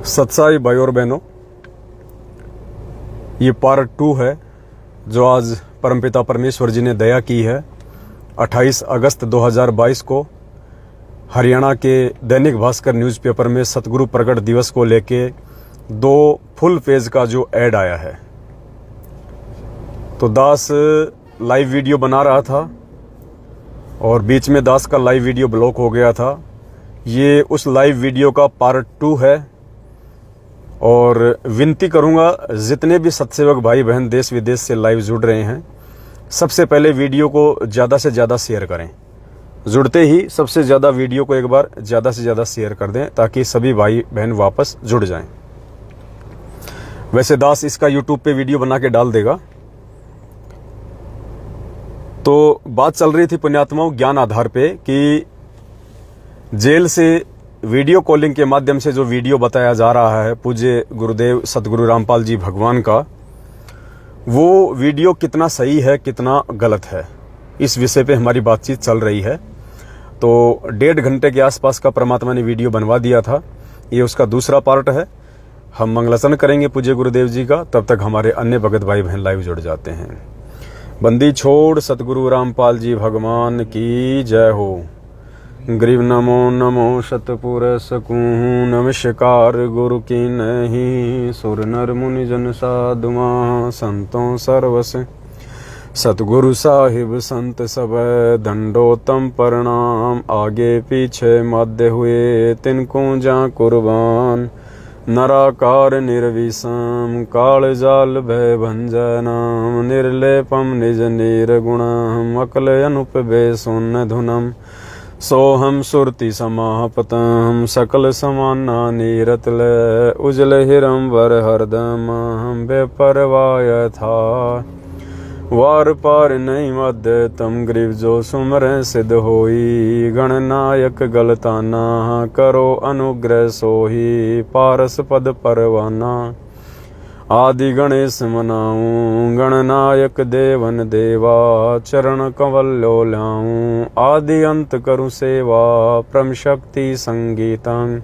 सत्साई भाई और बहनों, ये पार्ट 2 है जो आज परमपिता परमेश्वर जी ने दया की है। 28 अगस्त 2022 को हरियाणा के दैनिक भास्कर न्यूज़पेपर में सतगुरु प्रकट दिवस को लेके 2 फुल पेज का जो ऐड आया है। तो दास लाइव वीडियो बना रहा था और बीच में दास का लाइव वीडियो ब्लॉक हो गया था। ये उस लाइव वीडियो का पार्ट 2 है और विनती करूंगा जितने भी सत्सेवक भाई बहन देश विदेश से लाइव जुड़ रहे हैं, सबसे पहले वीडियो को ज़्यादा से ज़्यादा शेयर करें। जुड़ते ही सबसे ज़्यादा वीडियो को एक बार ज़्यादा से ज़्यादा शेयर कर दें ताकि सभी भाई बहन वापस जुड़ जाएं। वैसे दास इसका यूट्यूब पे वीडियो बना के डाल देगा। तो बात चल रही थी पुण्यात्माओं ज्ञान आधार पे कि जेल से वीडियो कॉलिंग के माध्यम से जो वीडियो बताया जा रहा है पूज्य गुरुदेव सतगुरु रामपाल जी भगवान का, वो वीडियो कितना सही है कितना गलत है, इस विषय पे हमारी बातचीत चल रही है। तो 1.5 घंटे के आसपास का परमात्मा ने वीडियो बनवा दिया था। ये उसका दूसरा पार्ट है। हम मंगलाचरण करेंगे पूज्य गुरुदेव जी का, तब तक हमारे अन्य भगत भाई बहन लाइव जुड़ जाते हैं। बंदी छोड़ सतगुरु रामपाल जी भगवान की जय हो। ग्रीव नमो नमो शतपुर सकूँ नमस्कार गुरु की नहीं। सुर नर मुनि जन साधु महा संतों सर्वस। सतगुरु साहिब संत सब दंडोतम प्रणाम। आगे पीछे मध्य हुए तिनको जा कुर्बान। नराकार निर्विषम काल जाल भय भंजनाम। निर्लेपम निज निर्गुणम अकल अनुप बेसुन धुनम। सोहम सुरति समापतम सकल समाना नीरतल। उजल हिरम वर हरदम हम बेपरवाय था। वार पार नहीं मध्य तम ग्रीव जो सुमर सिद्ध होई। गणनायक गलताना करो अनुग्रह सोही। पारस पद परवाना आदि गणेश मनाऊं। गणनायक देवन देवा चरण कंवल्यो ल्याऊं। आदि अंत करु सेवा परम शक्ति संगीतं।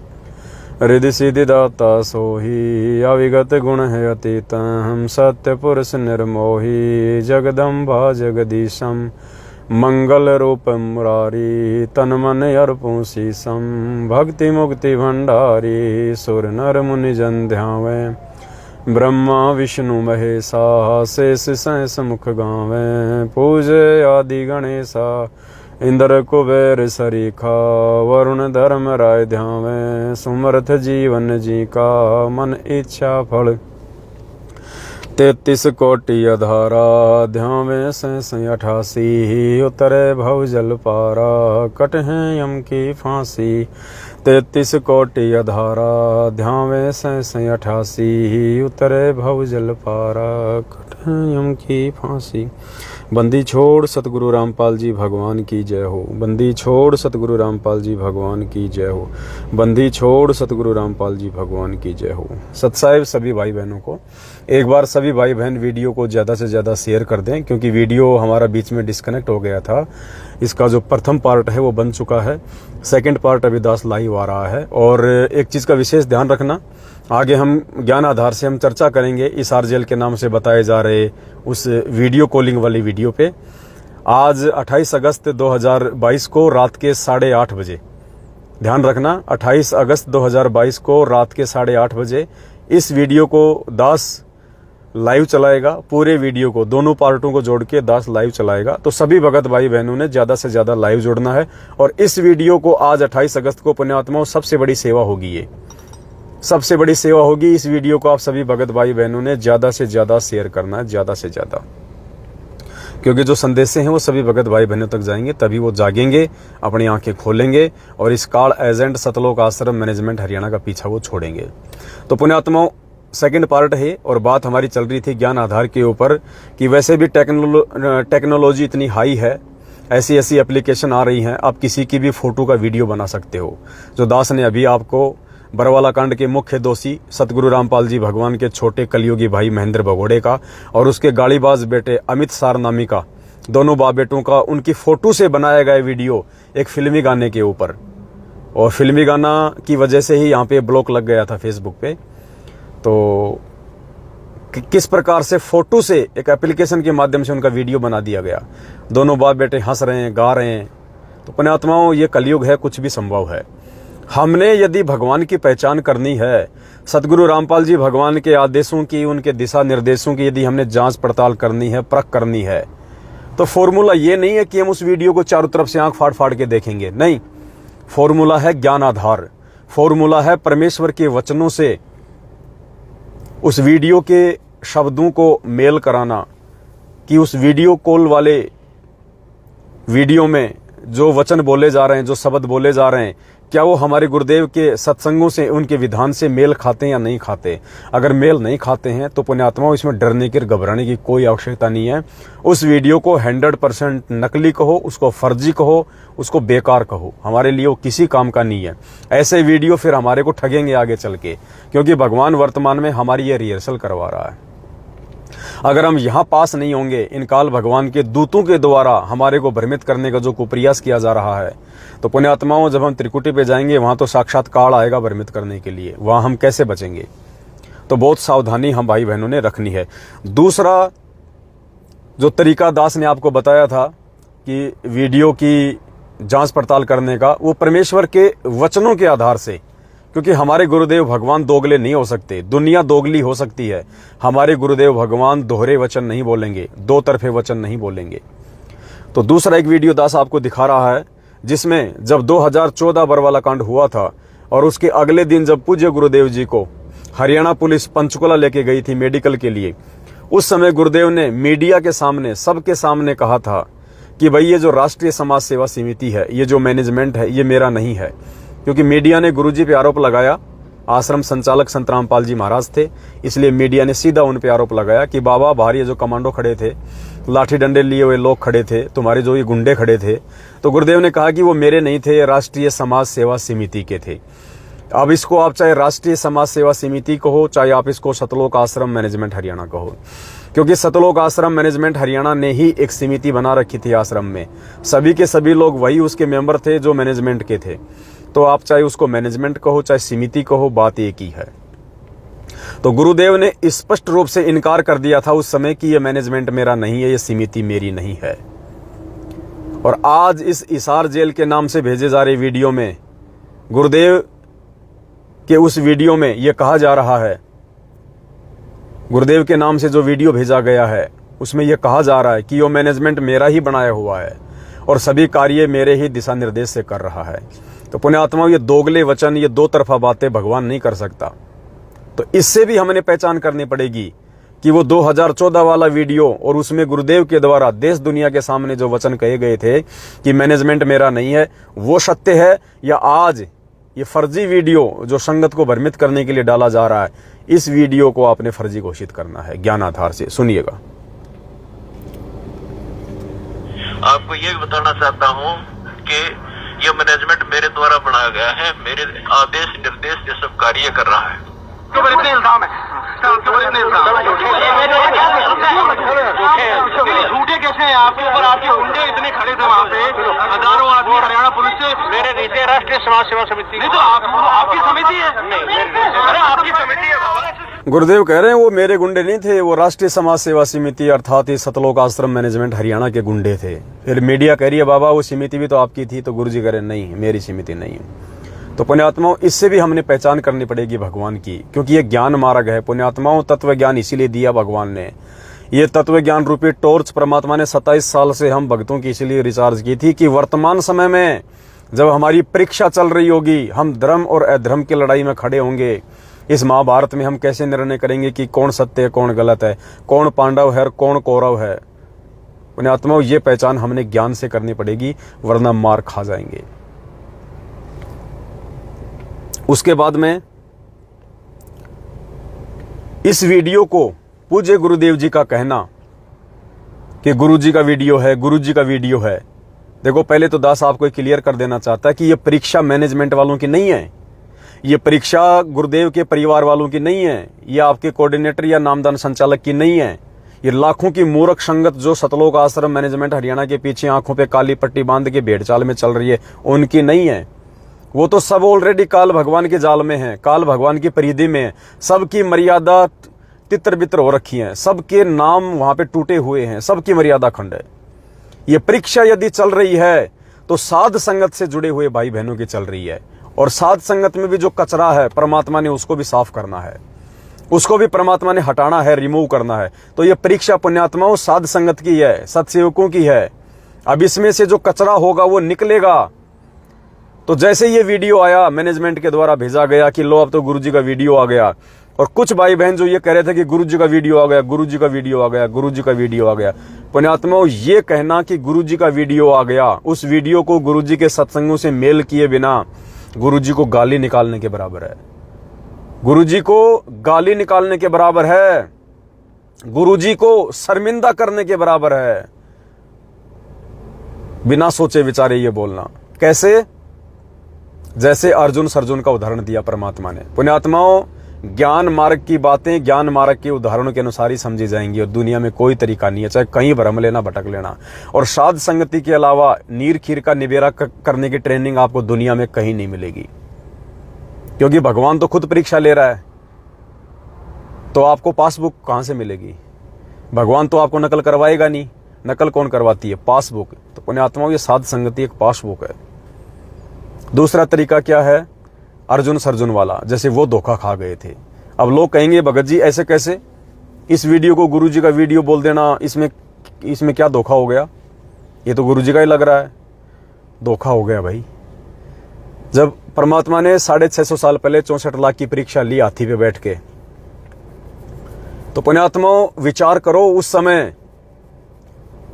हृदय सिद्धि दाता सोही अविगत गुण है अतीतम। सत्य पुरुष निर्मोही जगदम्बा जगदीशम। मंगल रूप मुरारी तन मन अर्पू शीसम। भक्ति मुक्ति भंडारी सुर नर मुनि जन ध्यावें। ब्रह्मा विष्णु महेशा शेष सहस मुख गावें। पूजे आदि गणेशा इंद्र कुबेर सरीखा। वरुण धर्म राय ध्यावें। सुमर्थ जीवन जी का मन इच्छा फल। 33 कोटि अधारा ध्यावें सहस 88। उतरे भव जल पारा कट हैं यम की फांसी। 33 कोटि अधारा ध्यावें सहस 88। उतरे भव जल पारा कट हैं यम की फांसी। बंदी छोड़ सतगुरु रामपाल जी भगवान की जय हो। बंदी छोड़ सतगुरु रामपाल जी भगवान की जय हो। बंदी छोड़ सतगुरु रामपाल जी भगवान की जय हो। सत्साहिब सभी भाई बहनों को एक बार सभी भाई बहन वीडियो को ज़्यादा से ज़्यादा शेयर कर दें, क्योंकि वीडियो हमारा बीच में डिस्कनेक्ट हो गया था। इसका जो प्रथम पार्ट है वो बन चुका है, सेकंड पार्ट अभी दास लाइव आ रहा है। और एक चीज़ का विशेष ध्यान रखना, आगे हम ज्ञान आधार से हम चर्चा करेंगे इस आरजेल के नाम से बताए जा रहे उस वीडियो कॉलिंग वाली वीडियो पे। आज 28 अगस्त 2022 को रात के 8:30 बजे, ध्यान रखना 28 अगस्त 2022 को रात के 8:30 बजे इस वीडियो को दास लाइव चलाएगा। पूरे वीडियो को दोनों पार्टों को जोड़ के दास लाइव चलाएगा। तो सभी भगत भाई बहनों ने ज़्यादा से ज़्यादा लाइव जुड़ना है। और इस वीडियो को आज 28 अगस्त को पुण्यात्माओं सबसे बड़ी सेवा होगी, ये सबसे बड़ी सेवा होगी। इस वीडियो को आप सभी भगत भाई बहनों ने ज़्यादा से ज़्यादा शेयर करना है, ज़्यादा से ज़्यादा, क्योंकि जो संदेशे हैं वो सभी भगत भाई बहनों तक जाएंगे, तभी वो जागेंगे, अपनी आंखें खोलेंगे और इस काल एजेंट सतलोक आश्रम मैनेजमेंट हरियाणा का पीछा वो छोड़ेंगे। तो पुण्यात्माओं सेकंड पार्ट है और बात हमारी चल रही थी ज्ञान आधार के ऊपर कि वैसे भी टेक्नोलॉजी इतनी हाई है, ऐसी ऐसी एप्लीकेशन आ रही हैं, आप किसी की भी फोटो का वीडियो बना सकते हो। जो दास ने अभी आपको बरवाला कांड के मुख्य दोषी सतगुरु रामपाल जी भगवान के छोटे कलयुगी भाई महेंद्र भगोड़े का और उसके गाड़ीबाज बेटे अमित सारनामी का, दोनों बाप बेटों का, उनकी फोटो से बनाया गया वीडियो एक फिल्मी गाने के ऊपर और फिल्मी गाना की वजह से ही यहाँ पे ब्लॉक लग गया था फेसबुक पे। तो किस प्रकार से फोटो से एक एप्लीकेशन के माध्यम से उनका वीडियो बना दिया गया, दोनों बाप बेटे हंस रहे हैं, गा रहे हैं। तो पुण्यात्माओं, ये कलयुग है, कुछ भी संभव है। हमने यदि भगवान की पहचान करनी है, सतगुरु रामपाल जी भगवान के आदेशों की, उनके दिशा निर्देशों की यदि हमने जांच पड़ताल करनी है, परख करनी है, तो फॉर्मूला ये नहीं है कि हम उस वीडियो को चारों तरफ से आंख फाड़ फाड़ के देखेंगे। नहीं, फॉर्मूला है ज्ञान आधार, फॉर्मूला है परमेश्वर के वचनों से उस वीडियो के शब्दों को मेल कराना, कि उस वीडियो कॉल वाले वीडियो में जो वचन बोले जा रहे हैं, जो शब्द बोले जा रहे हैं, क्या वो हमारे गुरुदेव के सत्संगों से, उनके विधान से मेल खाते हैं या नहीं खाते। अगर मेल नहीं खाते हैं तो पुण्यात्माओं, इसमें डरने की, घबराने की कोई आवश्यकता नहीं है। उस वीडियो को 100% नकली कहो, उसको फर्जी कहो, उसको बेकार कहो, हमारे लिए वो किसी काम का नहीं है। ऐसे वीडियो फिर हमारे को ठगेंगे आगे चल के, क्योंकि भगवान वर्तमान में हमारी ये रिहर्सल करवा रहा है। अगर हम यहाँ पास नहीं होंगे, इन काल भगवान के दूतों के द्वारा हमारे को भ्रमित करने का जो कुप्रयास किया जा रहा है, तो पुण्यात्माओं, जब हम त्रिकुटी पे जाएंगे वहां तो साक्षात काल आएगा भ्रमित करने के लिए। वहां हम कैसे बचेंगे? तो बहुत सावधानी हम भाई बहनों ने रखनी है। दूसरा जो तरीका दास ने आपको बताया था कि वीडियो की जांच पड़ताल करने का, वो परमेश्वर के वचनों के आधार से, क्योंकि हमारे गुरुदेव भगवान दोगले नहीं हो सकते। दुनिया दोगली हो सकती है, हमारे गुरुदेव भगवान दोहरे वचन नहीं बोलेंगे, दो तरफे वचन नहीं बोलेंगे। तो दूसरा एक वीडियो दास आपको दिखा रहा है, जिसमें जब 2014 बरवाला कांड हुआ था और उसके अगले दिन जब पूज्य गुरुदेव जी को हरियाणा पुलिस पंचकुला लेके गई थी मेडिकल के लिए, उस समय गुरुदेव ने मीडिया के सामने, सबके सामने कहा था कि भाई ये जो राष्ट्रीय समाज सेवा समिति है, ये जो मैनेजमेंट है, ये मेरा नहीं है। क्योंकि मीडिया ने गुरुजी पे आरोप लगाया, आश्रम संचालक संत रामपाल जी महाराज थे, इसलिए मीडिया ने सीधा उन पे आरोप लगाया कि बाबा, बाहर ये जो कमांडो खड़े थे, लाठी डंडे लिए हुए लोग खड़े थे, तुम्हारे जो ये गुंडे खड़े थे, तो गुरुदेव ने कहा कि वो मेरे नहीं थे, राष्ट्रीय समाज सेवा समिति के थे। अब इसको आप चाहे राष्ट्रीय समाज सेवा समिति कहो, चाहे आप इसको सतलोक आश्रम मैनेजमेंट हरियाणा कहो, क्योंकि सतलोक आश्रम मैनेजमेंट हरियाणा ने ही एक समिति बना रखी थी आश्रम में। सभी के सभी लोग वही उसके मेंबर थे जो मैनेजमेंट के थे। तो आप चाहे उसको मैनेजमेंट कहो, चाहे समिति कहो, बात एक ही है। तो गुरुदेव ने स्पष्ट रूप से इनकार कर दिया था उस समय कि यह मैनेजमेंट मेरा नहीं है, यह समिति मेरी नहीं है। और आज इस हिसार जेल के नाम से भेजे जा रहे वीडियो में, गुरुदेव के उस वीडियो में यह कहा जा रहा है, गुरुदेव के नाम से जो वीडियो भेजा गया है उसमें यह कहा जा रहा है कि यह मैनेजमेंट मेरा ही बनाया हुआ है और सभी कार्य मेरे ही दिशा निर्देश से कर रहा है। तो पुण्यात्माओं, ये दोगले वचन, ये दो तरफा बातें भगवान नहीं कर सकता। तो इससे भी हमें पहचान करनी पड़ेगी कि वो 2014 वाला वीडियो और उसमें गुरुदेव के द्वारा देश दुनिया के सामने जो वचन कहे गए थे कि मैनेजमेंट मेरा नहीं है, वो सत्य है, या आज ये फर्जी वीडियो जो संगत को भ्रमित करने के लिए डाला जा रहा है, इस वीडियो को आपने फर्जी घोषित करना है ज्ञान आधार से। सुनिएगा। आपको ये बताना चाहता हूँ कि ये मैनेजमेंट मेरे द्वारा बनाया गया है, मेरे आदेश निर्देश ये सब कार्य कर रहा है। इतने इल्जाम है, झूठे कैसे हैं आपके ऊपर? आपके गुंडे इतने खड़े थे वहाँ पे, हजारों आदमी हरियाणा पुलिस से। मेरे नीचे राष्ट्रीय समाज सेवा समिति नहीं, तो आपकी समिति है? अरे आपकी समिति है बाबा। गुरुदेव कह रहे हैं वो मेरे गुंडे नहीं थे, वो राष्ट्रीय समाज सेवा समिति अर्थात ही सतलोक आश्रम मैनेजमेंट हरियाणा के गुंडे थे। फिर मीडिया कह रही है बाबा वो समिति भी तो आपकी थी, तो गुरुजी कह रहे नहीं, मेरी समिति नहीं है। तो पुण्यात्माओं, इससे भी हमने पहचान करनी पड़ेगी भगवान की, क्योंकि ये ज्ञान मार्ग है। पुण्यात्माओं, तत्व ज्ञान इसीलिए दिया भगवान ने। ये तत्व ज्ञान रूपी टॉर्च परमात्मा ने 27 साल से हम भक्तों की इसीलिए रिचार्ज की थी कि वर्तमान समय में जब हमारी परीक्षा चल रही होगी, हम धर्म और अधर्म की लड़ाई में खड़े होंगे। इस महाभारत में हम कैसे निर्णय करेंगे कि कौन सत्य है, कौन गलत है, कौन पांडव है और कौन कौरव है। पुण्यात्माओं, ये पहचान हमने ज्ञान से करनी पड़ेगी, वरना मार खा जाएंगे। उसके बाद में इस वीडियो को पूज्य गुरुदेव जी का कहना कि गुरुजी का वीडियो है, गुरुजी का वीडियो है। देखो, पहले तो दास आपको क्लियर कर देना चाहता है कि यह परीक्षा मैनेजमेंट वालों की नहीं है, ये परीक्षा गुरुदेव के परिवार वालों की नहीं है, ये आपके कोऑर्डिनेटर या नामदान संचालक की नहीं है, ये लाखों की मूर्ख संगत जो सतलोक आश्रम मैनेजमेंट हरियाणा के पीछे आंखों पे काली पट्टी बांध के भेड़ चाल में चल रही है, उनकी नहीं है। वो तो सब ऑलरेडी काल भगवान के जाल में हैं, काल भगवान की परिधि में हैं। सबकी मर्यादा तितर बितर हो रखी है, सबके नाम वहां पे टूटे हुए हैं, सबकी मर्यादा खंड है। ये परीक्षा यदि चल रही है तो साध संगत से जुड़े हुए भाई बहनों की चल रही है। और साध संगत में भी जो कचरा है परमात्मा ने उसको भी साफ करना है, उसको भी परमात्मा ने हटाना है, रिमूव करना है। तो ये परीक्षा पुण्यात्माओं साध संगत की है, सत्सेवकों की है। अब इसमें से जो कचरा होगा वो निकलेगा। तो जैसे ये वीडियो आया, मैनेजमेंट के द्वारा भेजा गया कि लो अब तो गुरुजी का वीडियो आ गया, और कुछ भाई बहन जो ये कह रहे थे कि गुरुजी का वीडियो आ गया, गुरुजी का वीडियो आ गया, गुरुजी का वीडियो आ गया। पुण्यात्माओं, ये कहना कि गुरुजी का वीडियो आ गया, उस वीडियो को गुरुजी के सत्संगों से मेल किए बिना गुरुजी को गाली निकालने के बराबर है। गुरुजी को गाली निकालने के बराबर है, गुरुजी को शर्मिंदा करने के बराबर है। बिना सोचे विचारे ये बोलना कैसे? जैसे अर्जुन सर्जुन का उदाहरण दिया परमात्मा ने। पुण्यात्माओं, ज्ञान मार्ग की बातें ज्ञान मार्ग के उदाहरणों के अनुसार ही समझी जाएंगी और दुनिया में कोई तरीका नहीं है, चाहे कहीं भ्रम लेना भटक लेना। और साध संगति के अलावा नीर खीर का निबेरा करने की ट्रेनिंग आपको दुनिया में कहीं नहीं मिलेगी, क्योंकि भगवान तो खुद परीक्षा ले रहा है। तो आपको पासबुक कहां से मिलेगी? भगवान तो आपको नकल करवाएगा नहीं। नकल कौन करवाती है? पासबुक। तो पुण्यात्माओं, ये साध संगति एक पासबुक है। दूसरा तरीका क्या है? अर्जुन सर्जुन वाला, जैसे वो धोखा खा गए थे। अब लोग कहेंगे भगत जी ऐसे कैसे, इस वीडियो को गुरुजी का वीडियो बोल देना, इसमें क्या धोखा हो गया? ये तो गुरुजी का ही लग रहा है। धोखा हो गया भाई। जब परमात्मा ने 650 साल पहले 64 लाख की परीक्षा ली हाथी पे बैठ के, तो पुण्यात्माओं विचार करो, उस समय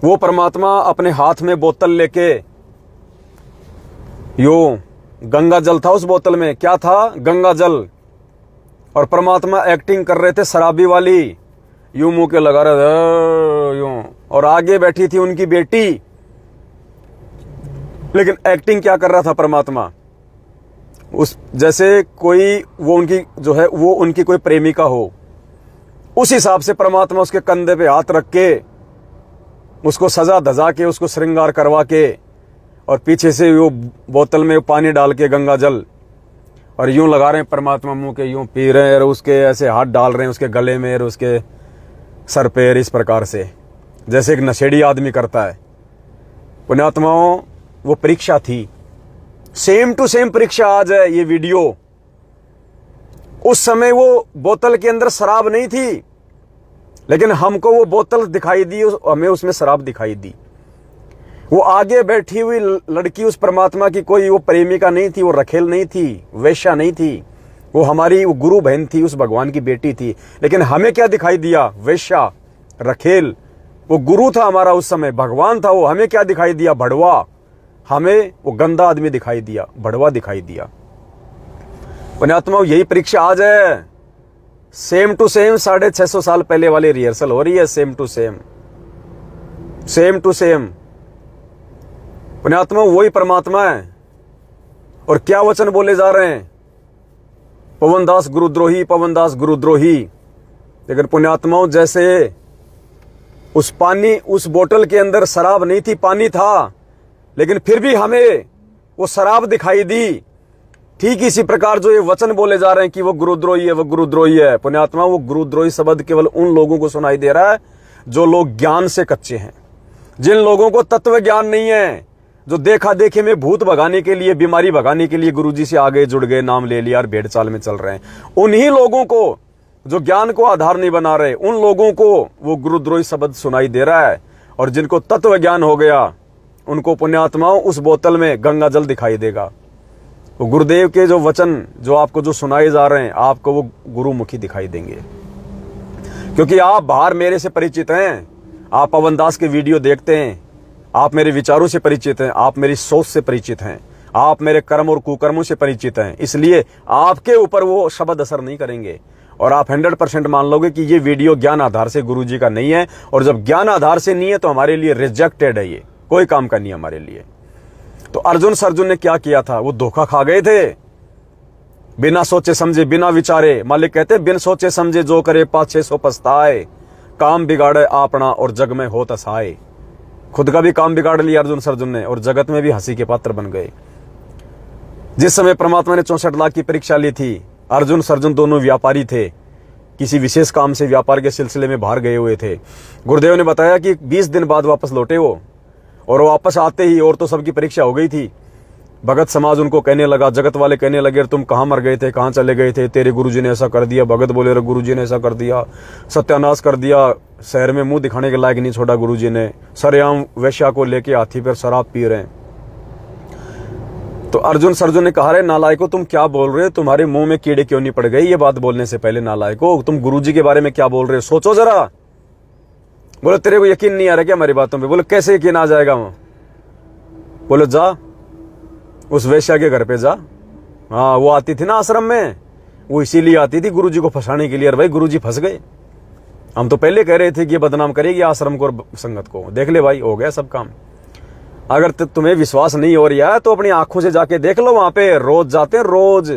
वो परमात्मा अपने हाथ में बोतल लेके, यो गंगा जल था उस बोतल में, क्या था? गंगा जल। और परमात्मा एक्टिंग कर रहे थे शराबी वाली, यूं मुंह के लगा रहे थे यूं, और आगे बैठी थी उनकी बेटी। लेकिन एक्टिंग क्या कर रहा था परमात्मा? उस जैसे कोई वो उनकी जो है वो उनकी कोई प्रेमिका हो, उस हिसाब से परमात्मा उसके कंधे पे हाथ रख के उसको सजा धजा के उसको श्रृंगार करवा के, और पीछे से वो बोतल में पानी डाल के गंगा जल, और यूं लगा रहे हैं परमात्मा मुंह के, यूं पी रहे हैं, और उसके ऐसे हाथ डाल रहे हैं उसके गले में और उसके सर पे, इस प्रकार से जैसे एक नशेड़ी आदमी करता है। पुण्यात्माओं, वो परीक्षा थी, सेम टू सेम परीक्षा आज है ये वीडियो। उस समय वो बोतल के अंदर शराब नहीं थी, लेकिन हमको वो बोतल दिखाई दी, हमें उसमें शराब दिखाई दी। वो आगे बैठी हुई लड़की उस परमात्मा की कोई वो प्रेमिका नहीं थी, वो रखेल नहीं थी, वेश्या नहीं थी, वो हमारी वो गुरु बहन थी, उस भगवान की बेटी थी। लेकिन हमें क्या दिखाई दिया? वेश्या, रखेल। वो गुरु था हमारा उस समय, भगवान था वो, हमें क्या दिखाई दिया? भड़वा। हमें वो गंदा आदमी दिखाई दिया, भड़वा दिखाई दिया। पुण्यात्माओं, यही परीक्षा आज है, सेम टू सेम। 650 साल पहले वाली रिहर्सल हो रही है, same to same, same to same. पुण्यात्मा, वही परमात्मा है। और क्या वचन बोले जा रहे हैं? पवनदास गुरुद्रोही, पवनदास गुरुद्रोही। लेकिन पुण्यात्माओं, जैसे उस पानी, उस बोतल के अंदर शराब नहीं थी, पानी था, लेकिन फिर भी हमें वो शराब दिखाई दी। ठीक इसी प्रकार जो ये वचन बोले जा रहे हैं कि वो गुरुद्रोही है, वो गुरुद्रोही है। पुण्यात्मा, वो गुरुद्रोही शब्द केवल उन लोगों को सुनाई दे रहा है जो लोग ज्ञान से कच्चे हैं, जिन लोगों को तत्व ज्ञान नहीं है, जो देखा देखे में भूत भगाने के लिए, बीमारी भगाने के लिए गुरुजी से आगे जुड़ गए, नाम ले लिया और भेड़ चाल में चल रहे हैं। उन्हीं लोगों को, जो ज्ञान को आधार नहीं बना रहे, उन लोगों को वो गुरुद्रोही शब्द सुनाई दे रहा है। और जिनको तत्व ज्ञान हो गया, उनको पुण्यात्माओं उस बोतल में गंगा जल दिखाई देगा। वो गुरुदेव के जो वचन जो आपको जो सुनाए जा रहे हैं, आपको वो गुरुमुखी दिखाई देंगे, क्योंकि आप बाहर मेरे से परिचित हैं, आप पवनदास के वीडियो देखते हैं, आप मेरे विचारों से परिचित हैं, आप मेरी सोच से परिचित हैं, आप मेरे कर्म और कुकर्मों से परिचित हैं। इसलिए आपके ऊपर वो शब्द असर नहीं करेंगे और आप 100% मान लोगे कि ये वीडियो ज्ञान आधार से गुरुजी का नहीं है। और जब ज्ञान आधार से नहीं है तो हमारे लिए रिजेक्टेड है, ये कोई काम का नहीं हमारे लिए। तो अर्जुन सर्जुन ने क्या किया था? वो धोखा खा गए थे, बिना सोचे समझे, बिना विचारे। मालिक कहते बिन सोचे समझे जो करे पाछे सो पछताए, काम बिगाड़े आपना और जग में हो तसाए। खुद का भी काम बिगाड़ लिया अर्जुन सर्जुन ने और जगत में भी हंसी के पात्र बन गए। जिस समय परमात्मा ने 64 लाख की परीक्षा ली थी, अर्जुन सर्जुन दोनों व्यापारी थे, किसी विशेष काम से व्यापार के सिलसिले में बाहर गए हुए थे। गुरुदेव ने बताया कि 20 दिन बाद वापस लौटे वो, और वापस आते ही और तो सबकी परीक्षा हो गई थी। भगत समाज उनको कहने लगा, जगत वाले कहने लगे, तुम कहाँ मर गए थे, कहाँ चले गए थे, तेरे गुरुजी ने ऐसा कर दिया। भगत बोले, रे गुरुजी ने ऐसा कर दिया, सत्यानाश कर दिया, शहर में मुंह दिखाने के लायक नहीं छोड़ा गुरुजी ने, सरेआम वैश्या को लेके हाथी पर शराब पी रहे हैं। तो अर्जुन सर्जुन ने कहा, रे नालायको तुम क्या बोल रहे हो, तुम्हारे मुंह में कीड़े क्यों नहीं पड़ गए ये बात बोलने से पहले, नालायको तुम गुरुजी के बारे में क्या बोल रहे हो, सोचो जरा। बोले, तेरे को यकीन नहीं आ रहा क्या हमारी बातों पे? बोले, कैसे यकीन आ जाएगा? बोले, जा उस वैश्या के घर पे जा। हाँ, वो आती थी ना आश्रम में, वो इसीलिए आती थी गुरुजी को फंसाने के लिए। और भाई गुरुजी फंस गए। हम तो पहले कह रहे थे कि ये बदनाम करेगी आश्रम को और संगत को। देख ले भाई, हो गया सब काम। अगर तुम्हें विश्वास नहीं हो रहा है तो अपनी आंखों से जाके देख लो, वहां पे रोज जाते हैं, रोज।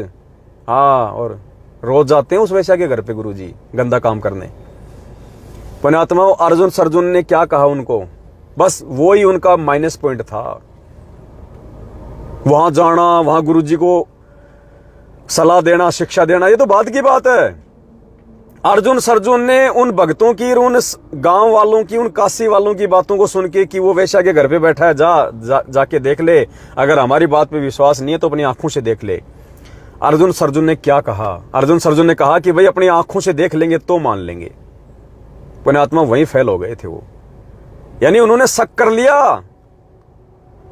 हाँ, और रोज जाते हैं उस वैश्या के घर पे गुरुजी गंदा काम करने। पुण्यात्मा अर्जुन सर्जुन ने क्या कहा उनको, बस वो ही उनका माइनस पॉइंट था। वहां जाना, वहां गुरुजी को सलाह देना, शिक्षा देना, ये तो बाद की बात है। अर्जुन सर्जुन ने उन भक्तों की, उन गांव वालों की, उन काशी वालों की बातों को सुन के कि वो वैश्या के घर पे बैठा है, जाके देख ले। अगर हमारी बात पे विश्वास नहीं है तो अपनी आंखों से देख ले। अर्जुन सर्जुन ने क्या कहा? अर्जुन सर्जुन ने कहा कि भाई अपनी आंखों से देख लेंगे तो मान लेंगे। पुण्यात्मा वहीं फेल हो गए थे वो। यानी उन्होंने शक कर लिया,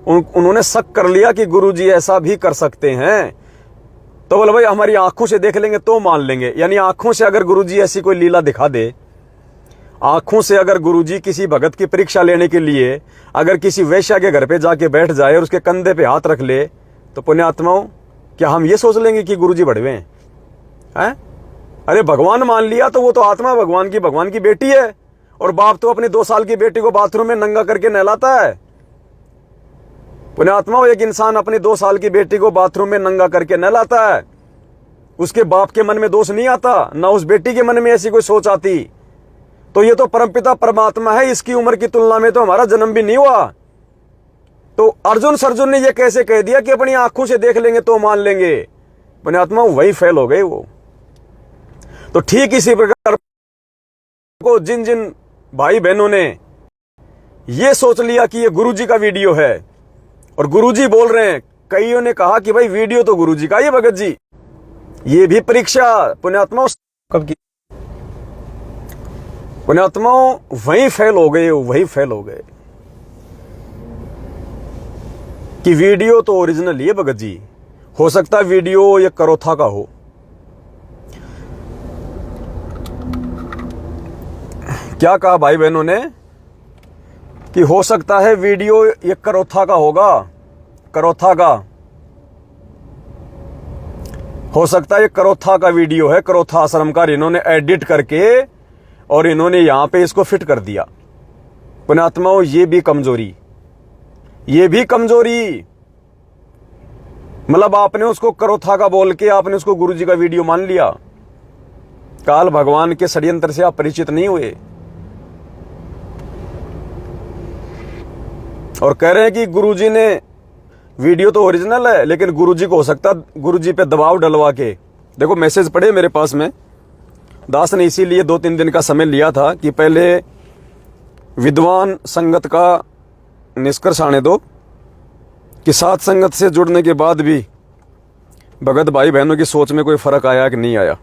उन्होंने शक कर लिया कि गुरुजी ऐसा भी कर सकते हैं। तो बोले, भाई हमारी आंखों से देख लेंगे तो मान लेंगे। यानी आंखों से अगर गुरुजी ऐसी कोई लीला दिखा दे, आंखों से अगर गुरुजी किसी भगत की परीक्षा लेने के लिए अगर किसी वैश्या के घर पे जाके बैठ जाए और उसके कंधे पे हाथ रख ले, तो पुण्यात्माओं क्या हम ये सोच लेंगे कि गुरुजी बड़वे हैं? अरे भगवान मान लिया तो वो तो आत्मा भगवान की बेटी है, और बाप तो अपनी 2 साल की बेटी को बाथरूम में नंगा करके नहलाता है। पुण्यात्मा, एक इंसान अपनी 2 साल की बेटी को बाथरूम में नंगा करके नहलाता है, उसके बाप के मन में दोष नहीं आता, ना उस बेटी के मन में ऐसी कोई सोच आती। तो ये तो परमपिता परमात्मा है, इसकी उम्र की तुलना में तो हमारा जन्म भी नहीं हुआ। तो अर्जुन सर्जुन ने ये कैसे कह दिया कि अपनी आंखों से देख लेंगे तो मान लेंगे? पुण्यात्मा वही फेल हो गए वो। तो ठीक इसी प्रकार को जिन जिन भाई बहनों ने ये सोच लिया कि ये गुरुजी का वीडियो है और गुरुजी बोल रहे हैं, कईयों ने कहा कि भाई वीडियो तो गुरुजी का, ये भगत जी ये भी परीक्षा पुण्यात्मा कब की? पुण्यात्मा वहीं फेल हो गए, वहीं फेल हो गए कि वीडियो तो ओरिजिनल ये भगत जी। हो सकता है वीडियो ये करोथा का हो। क्या कहा भाई बहनों ने कि हो सकता है वीडियो ये करोथा का होगा, करोथा का हो सकता है, ये करोथा का वीडियो है, करोथा आश्रम का। इन्होंने एडिट करके और इन्होंने यहां पे इसको फिट कर दिया। पुण्यात्माओं ये भी कमजोरी, ये भी कमजोरी। मतलब आपने उसको करोथा का बोल के आपने उसको गुरुजी का वीडियो मान लिया। काल भगवान के षड्यंत्र से आप परिचित नहीं हुए और कह रहे हैं कि गुरुजी ने वीडियो तो ओरिजिनल है, लेकिन गुरुजी को हो सकता गुरुजी पे दबाव डलवा के। देखो मैसेज पड़े मेरे पास में, दास ने इसीलिए 2-3 दिन का समय लिया था कि पहले विद्वान संगत का निष्कर्ष आने दो कि साथ संगत से जुड़ने के बाद भी भगत भाई बहनों की सोच में कोई फर्क आया कि नहीं आया।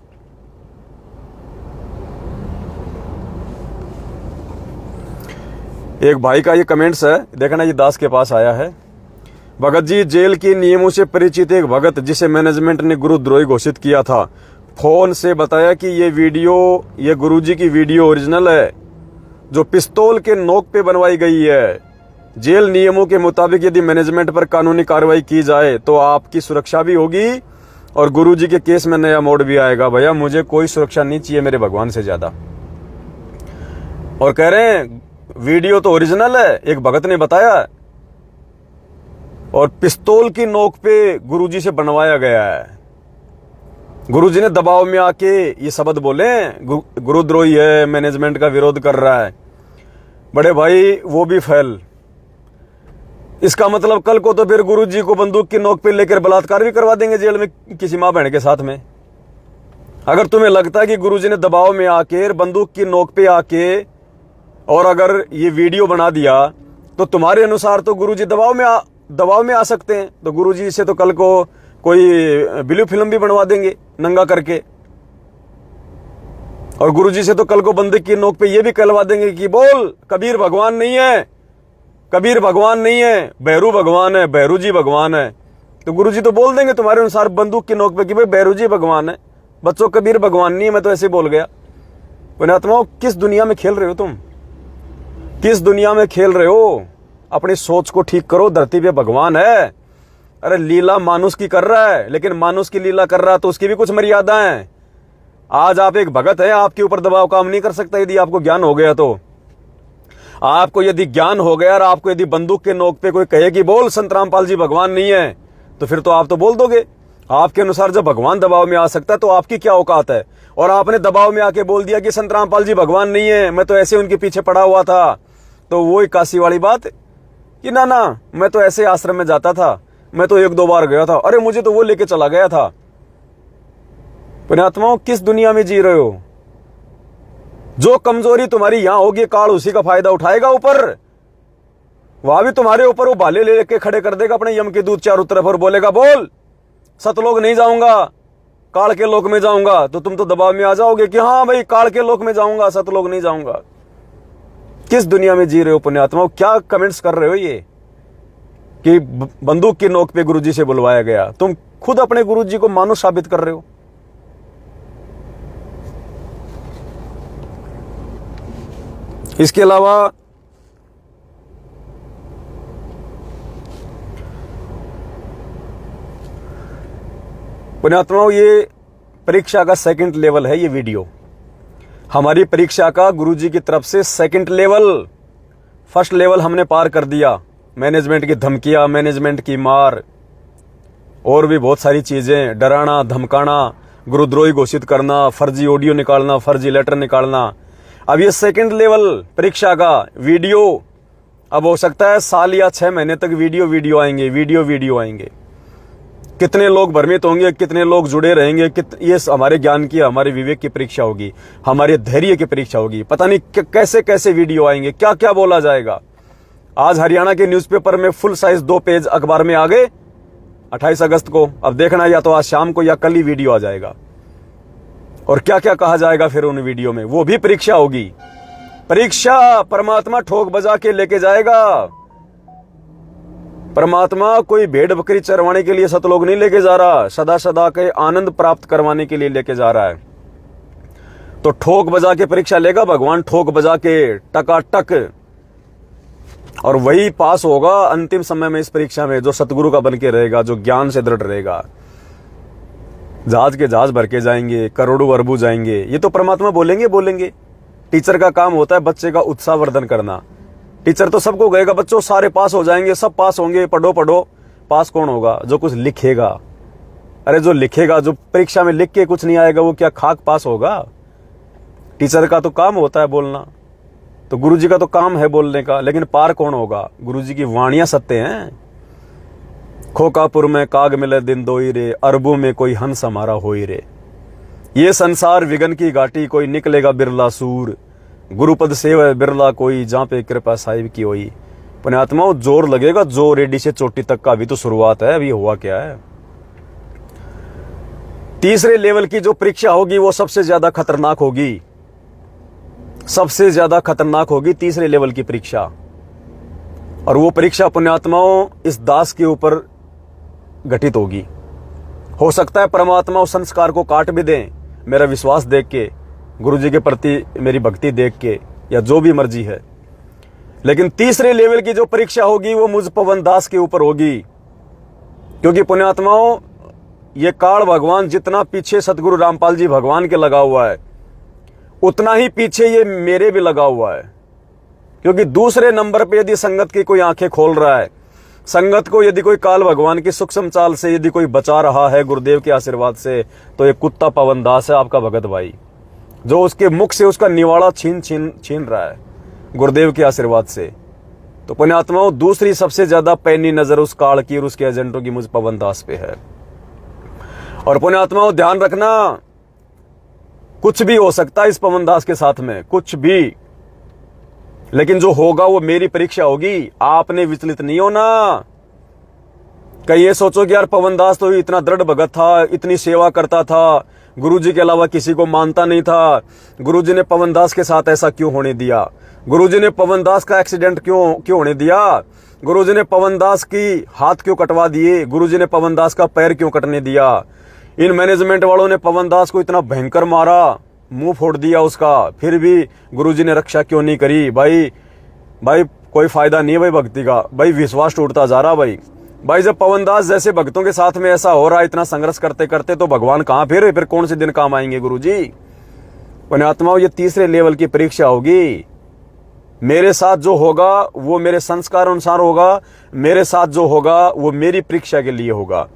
एक भाई का ये कमेंट्स है, देखना ये दास के पास आया है। भगत जी, जेल के नियमों से परिचित एक भगत जिसे मैनेजमेंट ने गुरुद्रोही घोषित किया था, फोन से बताया कि ये वीडियो, ये गुरुजी की वीडियो ओरिजिनल है जो पिस्तौल के नोक पे बनवाई गई है। जेल नियमों के मुताबिक यदि मैनेजमेंट पर कानूनी कार्रवाई की जाए तो आपकी सुरक्षा भी होगी और गुरुजी के केस में नया मोड़ भी आएगा। भैया मुझे कोई सुरक्षा नहीं चाहिए मेरे भगवान से ज्यादा। और कह रहे हैं वीडियो तो ओरिजिनल है, एक भगत ने बताया, और पिस्तौल की नोक पे गुरुजी से बनवाया गया है। गुरुजी ने दबाव में आके ये शब्द बोले, गुरुद्रोही है, मैनेजमेंट का विरोध कर रहा है। बड़े भाई वो भी फेल। इसका मतलब कल को तो फिर गुरुजी को बंदूक की नोक पे लेकर बलात्कार भी करवा देंगे जेल में किसी मां बहन के साथ में। अगर तुम्हें लगता है कि गुरुजी ने दबाव में आके बंदूक की नोक पे आके और अगर ये वीडियो बना दिया तो तुम्हारे अनुसार तो गुरुजी दबाव में आ सकते हैं, तो गुरुजी से तो कल को कोई ब्लू फिल्म भी बनवा देंगे नंगा करके, और गुरुजी से तो कल को बंदूक की नोक पे ये भी कहलवा देंगे कि बोल कबीर भगवान नहीं है, कबीर भगवान नहीं है, भैरू भगवान है, भैरू जी भगवान है। तो गुरुजी तो बोल देंगे तुम्हारे अनुसार बंदूक की नोक पे कि भाई भैरू जी भगवान है, बच्चों कबीर भगवान नहीं है। मैं तो ऐसे बोल गया। पुण्यात्माओं, किस दुनिया में खेल रहे हो तुम, किस दुनिया में खेल रहे हो? अपनी सोच को ठीक करो। धरती पे भगवान है। अरे लीला मानुष की कर रहा है, लेकिन मानुष की लीला कर रहा है तो उसकी भी कुछ मर्यादा है। आज आप एक भगत है, आपके ऊपर दबाव काम नहीं कर सकता। यदि आपको ज्ञान हो गया तो आपको यदि ज्ञान हो गया और आपको यदि बंदूक के नोक पे कोई कहे कि बोल संत रामपाल जी भगवान नहीं है, तो फिर तो आप तो बोल दोगे। आपके अनुसार जब भगवान दबाव में आ सकता है तो आपकी क्या औकात है? और आपने दबाव में आके बोल दिया कि संत रामपाल जी भगवान नहीं है, मैं तो ऐसे उनके पीछे पड़ा हुआ था। तो वो एक काशी वाली बात कि ना ना, मैं तो ऐसे आश्रम में जाता था, मैं तो 1-2 बार गया था, अरे मुझे तो वो लेके चला गया था। पुण्यात्माओं, किस दुनिया में जी रहे हो? जो कमजोरी तुम्हारी यहां होगी काल उसी का फायदा उठाएगा ऊपर। वहां भी तुम्हारे ऊपर वो भाले ले लेके खड़े कर देगा अपने यम के दूत चारों तरफ और बोलेगा बोल सतलोक नहीं जाऊंगा, काल के लोक में जाऊंगा। तो तुम तो दबाव में आ जाओगे कि हाँ भाई काल के लोक में जाऊंगा, सतलोक नहीं जाऊंगा। किस दुनिया में जी रहे हो पुण्यात्माओं? क्या कमेंट्स कर रहे हो ये कि बंदूक की नोक पे गुरुजी से बुलवाया गया? तुम खुद अपने गुरुजी को मानुष साबित कर रहे हो। इसके अलावा पुण्यात्माओं, ये परीक्षा का सेकंड लेवल है। ये वीडियो हमारी परीक्षा का गुरुजी की तरफ से सेकंड लेवल। फर्स्ट लेवल हमने पार कर दिया। मैनेजमेंट की धमकियां, मैनेजमेंट की मार और भी बहुत सारी चीजें, डराना धमकाना, गुरुद्रोही घोषित करना, फर्जी ऑडियो निकालना, फर्जी लेटर निकालना। अब ये सेकंड लेवल परीक्षा का वीडियो, अब हो सकता है साल या 6 महीने तक वीडियो आएंगे, वीडियो आएंगे। कितने लोग भ्रमित होंगे, कितने लोग जुड़े रहेंगे, ये हमारे ज्ञान की, हमारे विवेक की परीक्षा होगी, हमारे धैर्य की परीक्षा होगी। पता नहीं कैसे कैसे वीडियो आएंगे, क्या क्या बोला जाएगा। आज हरियाणा के न्यूज़पेपर में फुल साइज 2 पेज अखबार में आ गए 28 अगस्त को। अब देखना या तो आज शाम को या कल ही वीडियो आ जाएगा और क्या क्या कहा जाएगा फिर उन वीडियो में। वो भी परीक्षा होगी। परीक्षा परमात्मा ठोक बजा के लेके जाएगा। परमात्मा कोई भेड़ बकरी चरवाने के लिए सतलोक नहीं लेके जा रहा, सदा सदा के आनंद प्राप्त करवाने के लिए लेके जा रहा है। तो ठोक बजा के परीक्षा लेगा भगवान, ठोक बजा के टकाटक, और वही पास होगा अंतिम समय में इस परीक्षा में जो सतगुरु का बन के रहेगा, जो ज्ञान से दृढ़ रहेगा। जहाज के जहाज भर के जाएंगे, करोड़ों अरबों जाएंगे, ये तो परमात्मा बोलेंगे। टीचर का काम होता है बच्चे का उत्साह वर्धन करना। टीचर तो सबको कहेगा बच्चों सारे पास हो जाएंगे, सब पास होंगे, पढ़ो। पास कौन होगा? जो कुछ लिखेगा। अरे जो लिखेगा, जो परीक्षा में लिख के कुछ नहीं आएगा, वो क्या खाक पास होगा? टीचर का तो काम होता है बोलना, तो गुरुजी का तो काम है बोलने का, लेकिन पार कौन होगा? गुरुजी की वाणियां सत्य हैं। खोकापुर में काग मिले दिन दोई रे, अरबों में कोई हंस हमारा होई रे। ये संसार विगन की घाटी, कोई निकलेगा बिरला सूर। गुरुपद सेव बिरला कोई, जहां पे कृपा साहिब की होई। पुण्यात्माओं, जोर लगेगा, जोर एडी से चोटी तक का अभी तो शुरुआत है। अभी हुआ क्या है? तीसरे लेवल की जो परीक्षा होगी वो सबसे ज्यादा खतरनाक होगी। सबसे ज्यादा खतरनाक होगी तीसरे लेवल की परीक्षा। और वो परीक्षा पुण्यात्माओं इस दास के ऊपर घटित होगी। हो सकता है परमात्मा उस संस्कार को काट भी दें, मेरा विश्वास देख के, गुरुजी के प्रति मेरी भक्ति देख के, या जो भी मर्जी है। लेकिन तीसरे लेवल की जो परीक्षा होगी वो मुझ पवन दास के ऊपर होगी। क्योंकि पुण्यात्माओं, ये काल भगवान जितना पीछे सतगुरु रामपाल जी भगवान के लगा हुआ है, उतना ही पीछे ये मेरे भी लगा हुआ है। क्योंकि दूसरे नंबर पे यदि संगत की कोई आंखें खोल रहा है, संगत को यदि कोई काल भगवान की सूक्ष्म चाल से यदि कोई बचा रहा है गुरुदेव के आशीर्वाद से, तो ये कुत्ता पवन दास है, आपका भगत भाई, जो उसके मुख से उसका निवाड़ा छीन रहा है गुरुदेव के आशीर्वाद से। तो पुण्यात्माओं, दूसरी सबसे ज्यादा पैनी नजर उस काल की और उसके एजेंटों की मुझ पवन दास पे है। और पुण्यात्माओं, ध्यान रखना, कुछ भी हो सकता है इस पवन दास के साथ में, कुछ भी, लेकिन जो होगा वो मेरी परीक्षा होगी। आपने विचलित नहीं होना। कहीं ये सोचो कि यार पवन दास तो इतना दृढ़ भगत था, इतनी सेवा करता था, गुरुजी के अलावा किसी को मानता नहीं था, गुरुजी ने पवन दास के साथ ऐसा क्यों होने दिया, गुरुजी ने पवन दास का एक्सीडेंट क्यों होने दिया, गुरुजी ने पवन दास की हाथ क्यों कटवा दिए, गुरुजी ने पवन दास का पैर क्यों कटने दिया, इन मैनेजमेंट वालों ने पवन दास को इतना भयंकर मारा, मुंह फोड़ दिया उसका, फिर भी गुरुजी ने रक्षा क्यों नहीं करी। भाई कोई फायदा नहीं है भाई भक्ति का, भाई विश्वास टूटता जा रहा। भाई जब पवन दास जैसे भक्तों के साथ में ऐसा हो रहा है, इतना संघर्ष करते करते, तो भगवान कहां फिर कौन से दिन काम आएंगे गुरुजी। पुण्यात्माओं, ये तीसरे लेवल की परीक्षा होगी। मेरे साथ जो होगा वो मेरे संस्कार अनुसार होगा, मेरे साथ जो होगा वो मेरी परीक्षा के लिए होगा।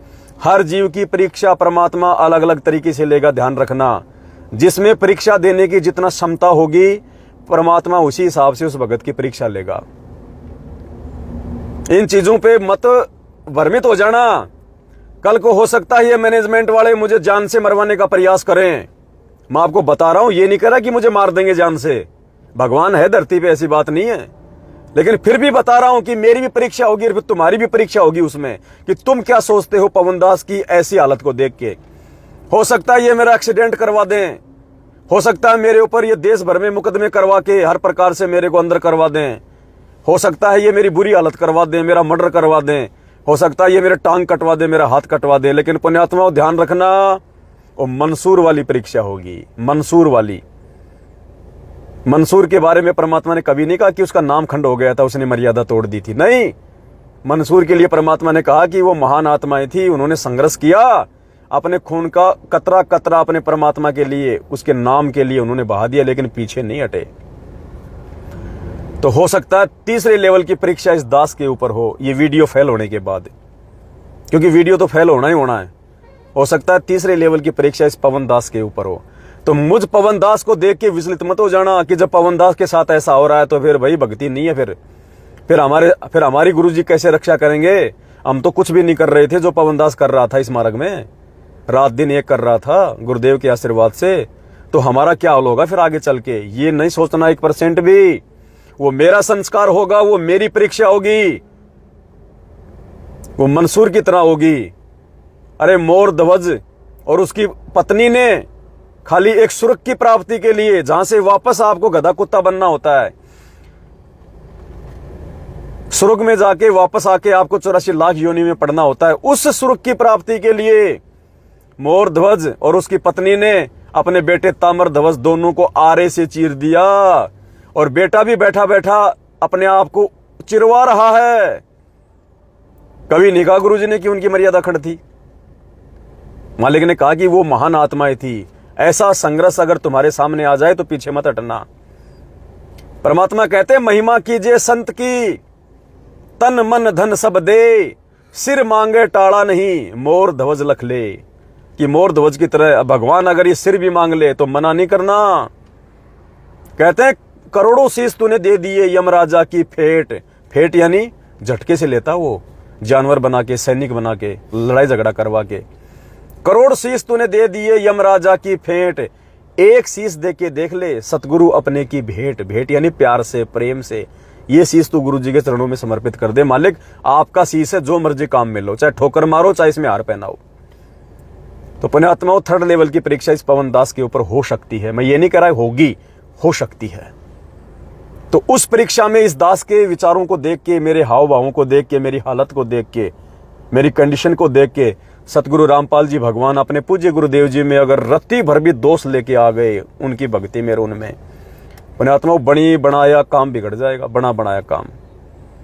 हर जीव की परीक्षा परमात्मा अलग अलग तरीके से लेगा, ध्यान रखना। जिसमें परीक्षा देने की जितना क्षमता होगी, परमात्मा उसी हिसाब से उस भगत की परीक्षा लेगा। इन चीजों पे मत भ्रमित हो जाना। कल को हो सकता है ये मैनेजमेंट वाले मुझे जान से मरवाने का प्रयास करें। मैं आपको बता रहा हूं, ये नहीं कह रहा कि मुझे मार देंगे जान से, भगवान है धरती पे, ऐसी बात नहीं है। लेकिन फिर भी बता रहा हूं कि मेरी भी परीक्षा होगी और फिर तुम्हारी भी परीक्षा होगी उसमें, कि तुम क्या सोचते हो पवन दास की ऐसी हालत को देख के। हो सकता है ये मेरा एक्सीडेंट करवा दें, हो सकता है मेरे ऊपर ये देश भर में मुकदमे करवा के हर प्रकार से मेरे को अंदर करवा दें, हो सकता है ये मेरी बुरी हालत करवा दें, मेरा मर्डर करवा दें, हो सकता है ये मेरे टांग कटवा दे, मेरा हाथ कटवा दे, लेकिन पुण्यात्माओं ध्यान रखना, वो मंसूर वाली परीक्षा होगी। मंसूर वाली। मंसूर के बारे में परमात्मा ने कभी नहीं कहा कि उसका नाम खंड हो गया था, उसने मर्यादा तोड़ दी थी। नहीं, मंसूर के लिए परमात्मा ने कहा कि वो महान आत्माएं थी, उन्होंने संघर्ष किया, अपने खून का कतरा कतरा अपने परमात्मा के लिए, उसके नाम के लिए उन्होंने बहा दिया, लेकिन पीछे नहीं हटे। तो हो सकता है तीसरे लेवल की परीक्षा इस दास के ऊपर हो, ये वीडियो फेल होने के बाद, क्योंकि वीडियो तो फेल होना ही होना है। हो सकता है तीसरे लेवल की परीक्षा इस पवन दास के ऊपर हो। तो मुझ पवन दास को देख के विचलित मत हो जाना कि जब पवन दास के साथ ऐसा हो रहा है तो फिर भाई भक्ति नहीं है, फिर हमारी गुरुजी कैसे रक्षा करेंगे। हम तो कुछ भी नहीं कर रहे थे जो पवन दास कर रहा था इस मार्ग में, रात दिन एक कर रहा था गुरुदेव के आशीर्वाद से। तो हमारा क्या हाल होगा फिर आगे चल के, ये नहीं सोचना 1% भी। वो मेरा संस्कार होगा, वो मेरी परीक्षा होगी, वो मंसूर की तरह होगी। अरे मोर ध्वज और उसकी पत्नी ने खाली एक सुर्ख की प्राप्ति के लिए, जहां से वापस आपको गधा कुत्ता बनना होता है, सुर्ग में जाके वापस आके आपको 84 लाख योनि में पड़ना होता है, उस सुर्ग की प्राप्ति के लिए मोर ध्वज और उसकी पत्नी ने अपने बेटे ताम्र ध्वज दोनों को आरे से चीर दिया। और बेटा भी बैठा बैठा अपने आप को चिरवा रहा है। कभी नहीं कहा गुरुजी ने कि उनकी मर्यादा खंड थी। मालिक ने कहा कि वो महान आत्माएं थी। ऐसा संघर्ष अगर तुम्हारे सामने आ जाए तो पीछे मत हटना। परमात्मा कहते महिमा कीजिए संत की, तन मन धन सब दे, सिर मांगे टाड़ा नहीं, मोर ध्वज लख ले। कि मोर ध्वज की तरह भगवान अगर ये सिर भी मांग ले तो मना नहीं करना। कहते हैं करोड़ों शीश तूने दे दिए यमराजा की फेट। फेट यानी झटके से लेता वो, जानवर बना के, सैनिक बना के, लड़ाई झगड़ा करवा के। करोड़ शीश तूने दे दिए यमराजा की फेंट, एक शीश दे के देख ले सतगुरु अपने की भेंट। भेंट यानी प्यार से, प्रेम से। ये शीश तू गुरु जी के चरणों में समर्पित कर दे। मालिक आपका शीश है, जो मर्जी काम में लो, चाहे ठोकर मारो, चाहे इसमें हार पहनाओ। तो पुण्यात्माओं, थर्ड लेवल की परीक्षा इस पवन दास के ऊपर हो सकती है। मैं ये नहीं कह रहा होगी, हो सकती है। तो उस परीक्षा में इस दास के विचारों को देख के, मेरे हाव भावों को देख के, मेरी हालत को देख के, मेरी कंडीशन को देख के सतगुरु रामपाल जी भगवान अपने पूज्य गुरुदेव जी में अगर रत्ती भर भी दोष लेके आ गए उनकी भक्ति में, उनमें पुण्यात्माओं बड़ी बनाया काम बिगड़ जाएगा। बना बनाया काम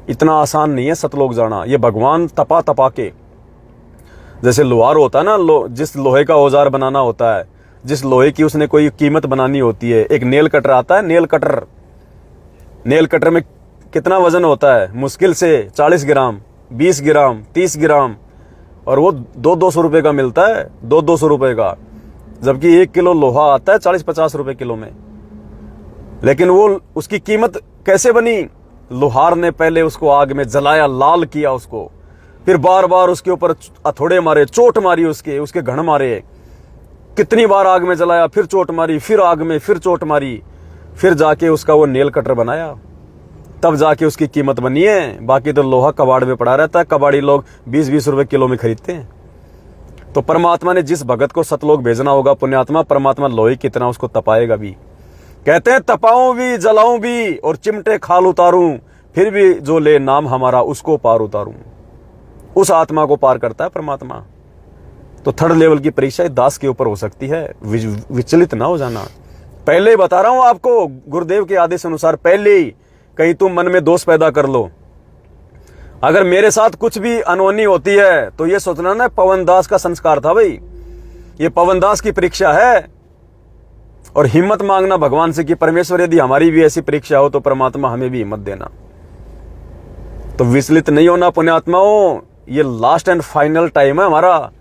इतना आसान नहीं है सतलोक जाना। ये भगवान तपा तपा के, जैसे लोहार होता है ना, जिस लोहे का औजार बनाना होता है, जिस लोहे की उसने कोई कीमत बनानी होती है। एक नेल कटर आता है, नेल कटर। नेल कटर में कितना वजन होता है? मुश्किल से 40 ग्राम, 20 ग्राम, 30 ग्राम, और वो 200 रुपए का मिलता है, 200 रुपए का। जबकि 1 किलो लोहा आता है 40-50 रुपए किलो में। लेकिन वो उसकी कीमत कैसे बनी? लोहार ने पहले उसको आग में जलाया, लाल किया उसको, फिर बार बार उसके ऊपर हथौड़े मारे, चोट मारी, उसके घण मारे, कितनी बार आग में जलाया, फिर चोट मारी, फिर आग में, फिर चोट मारी, फिर जाके उसका वो नेल कटर बनाया, तब जाके उसकी कीमत बनी है। बाकी तो लोहा कबाड़ में पड़ा रहता है, कबाड़ी लोग 20-20 रुपए किलो में खरीदते हैं। तो परमात्मा ने जिस भगत को सतलोक भेजना होगा पुण्यात्मा, परमात्मा लोहे कितना उसको तपाएगा भी। कहते हैं तपाऊं भी, जलाऊं भी और चिमटे खाल उतारूं, फिर भी जो ले नाम हमारा उसको पार उतारूं। उस आत्मा को पार करता है परमात्मा। तो थर्ड लेवल की परीक्षा इस दास के ऊपर हो सकती है, विचलित ना हो जाना। पहले ही बता रहा हूं आपको, गुरुदेव के आदेश अनुसार पहले ही कहीं तुम मन में दोष पैदा कर लो। अगर मेरे साथ कुछ भी अनहोनी होती है तो ये सोचना ना पवन दास का संस्कार था भाई, ये पवन दास की परीक्षा है। और हिम्मत मांगना भगवान से कि परमेश्वर यदि हमारी भी ऐसी परीक्षा हो तो परमात्मा हमें भी हिम्मत देना। तो विचलित नहीं होना पुण्यात्माओं, ये लास्ट एंड फाइनल टाइम है हमारा।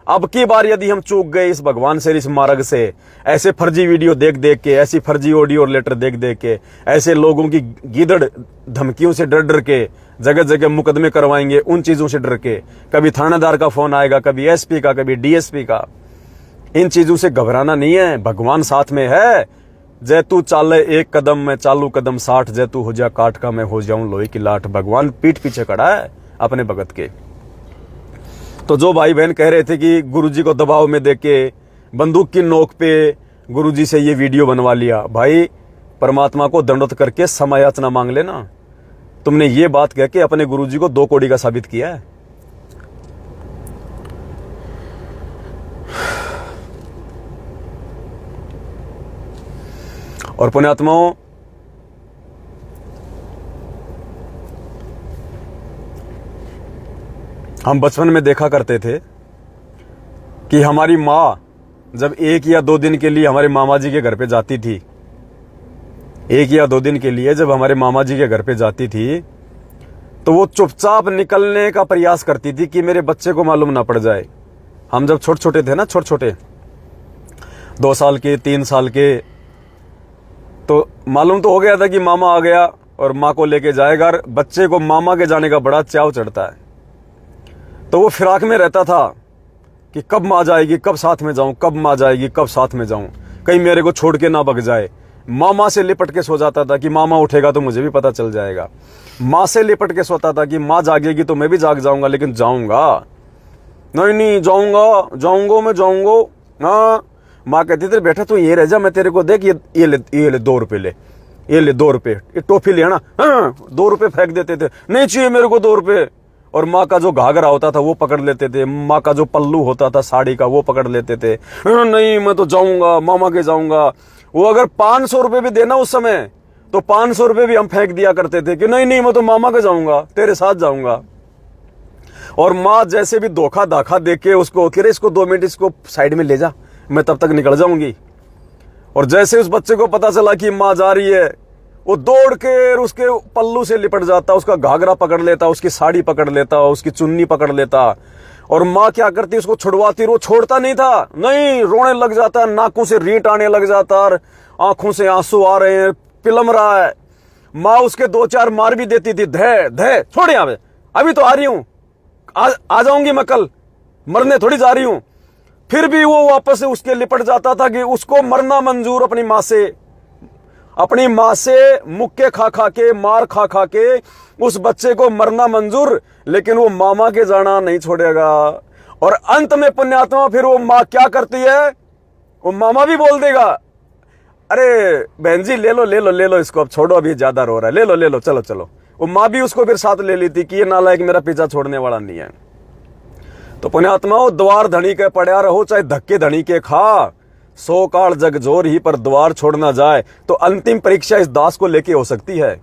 अब की बार यदि हम चूक गए इस भगवान से, इस मार्ग से, ऐसे फर्जी वीडियो देख देख के, ऐसी फर्जी ऑडियो और लेटर देख देख के, ऐसे लोगों की गीदड़ धमकियों से डर डर के जगह जगह मुकदमे करवाएंगे, उन चीजों से डर के, कभी थानेदार का फोन आएगा, कभी एसपी का, कभी डीएसपी का, इन चीजों से घबराना नहीं है। भगवान साथ में है। जय तू चाले एक कदम मैं चालू कदम 60, जय तू हो जा काट का मैं हो जाऊं लोहे की लाठ। भगवान पीठ पीछे खड़ा है अपने भगत के। तो जो भाई बहन कह रहे थे कि गुरुजी को दबाव में देके बंदूक की नोक पे गुरुजी से ये वीडियो बनवा लिया, भाई परमात्मा को दंडवत करके समय याचना मांग लेना। तुमने ये बात कह के अपने गुरुजी को 2 कौड़ी का साबित किया है। और पुण्यात्माओं, हम बचपन में देखा करते थे कि हमारी माँ जब 1 या 2 दिन के लिए हमारे मामा जी के घर पे जाती थी, 1 या 2 दिन के लिए जब हमारे मामा जी के घर पे जाती थी, तो वो चुपचाप निकलने का प्रयास करती थी कि मेरे बच्चे को मालूम ना पड़ जाए। हम जब छोटे छोटे थे ना, छोटे छोटे 2 साल के, 3 साल के, तो मालूम तो हो गया था कि मामा आ गया और माँ को लेके जाएगा। बच्चे को मामा के जाने का बड़ा चाव चढ़ता है, तो वो फिराक में रहता था कि कब माँ जाएगी, कब साथ में जाऊं, कब माँ जाएगी, कब साथ में जाऊं, कहीं मेरे को छोड़ के ना भग जाए। मामा से लिपट के सो जाता था कि मामा उठेगा तो मुझे भी पता चल जाएगा। माँ से लिपट के सोता था कि माँ जागेगी तो मैं भी जाग जाऊंगा, लेकिन जाऊंगा नहीं, जाऊंगा मैं जाऊंगा। हाँ, माँ कहती थी बेटा तू ये रह जा, मैं तेरे को देख ये ले 2 रुपए ले, ये ले 2 रुपए, ये टॉफी ले ना। हाँ, 2 रुपए फेंक देते थे, नहीं चाहिए मेरे को 2 रुपए। और माँ का जो घाघरा होता था वो पकड़ लेते थे, माँ का जो पल्लू होता था साड़ी का वो पकड़ लेते थे। नहीं मैं तो जाऊंगा, मामा के जाऊंगा। वो अगर 500 रुपए भी देना उस समय, तो 500 रुपए भी हम फेंक दिया करते थे कि नहीं मैं तो मामा के जाऊंगा, तेरे साथ जाऊंगा। और माँ जैसे भी धोखा दाखा दे के उसको कह रहे इसको 2 मिनट इसको साइड में ले जा, मैं तब तक निकल जाऊंगी। और जैसे उस बच्चे को पता चला कि माँ जा रही है, वो दौड़ के उसके पल्लू से लिपट जाता, उसका घाघरा पकड़ लेता, उसकी साड़ी पकड़ लेता, उसकी चुन्नी पकड़ लेता। और माँ क्या करती, उसको छुड़वाती, वो छोड़ता नहीं था, नहीं, रोने लग जाता, नाकों से रीट आने लग जाता, आंखों से आंसू आ रहे हैं, पिलम रहा है। माँ उसके 2-4 मार भी देती थी, धे छोड़ यहाँ पे, अभी तो आ रही हूं, आ जाऊंगी मैं कल, मरने थोड़ी जा रही हूं। फिर भी वो वापस से उसके लिपट जाता था कि उसको मरना मंजूर, अपनी माँ से मुक्के खा खा के, मार खा खा के उस बच्चे को मरना मंजूर, लेकिन वो मामा के जाना नहीं छोड़ेगा। और अंत में पुण्यात्मा फिर वो माँ क्या करती है, वो मामा भी बोल देगा, अरे बहन जी ले लो इसको, अब छोड़ो, अभी ज्यादा रो रहा है, ले लो चलो। वो माँ भी उसको फिर साथ ले ली थी कि ये नालायक मेरा पीछा छोड़ने वाला नहीं है। तो पुण्यात्माओं, द्वार धनी के पड़ा रहो, चाहे धक्के धनी के खा, 100 काल जग जोर ही पर द्वार छोड़ना जाए। तो अंतिम परीक्षा इस दास को लेके हो सकती है।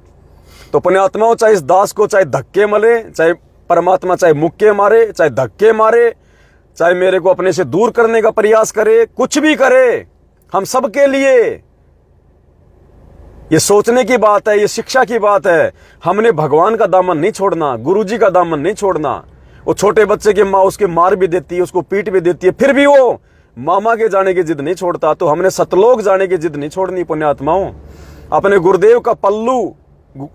तो पुण्यात्माओं, चाहे इस दास को चाहे धक्के मले, चाहे परमात्मा चाहे मुक्के मारे, चाहे धक्के मारे, चाहे मेरे को अपने से दूर करने का प्रयास करे, कुछ भी करे, हम सबके लिए ये सोचने की बात है, ये शिक्षा की बात है। हमने भगवान का दामन नहीं छोड़ना, गुरुजी का दामन नहीं छोड़ना। वो छोटे बच्चे की माँ उसके मार भी देती है, उसको पीट भी देती है, फिर भी वो मामा के जाने की जिद नहीं छोड़ता। तो हमने सतलोक जाने की जिद नहीं छोड़नी पुण्यात्माओं। अपने गुरुदेव का पल्लू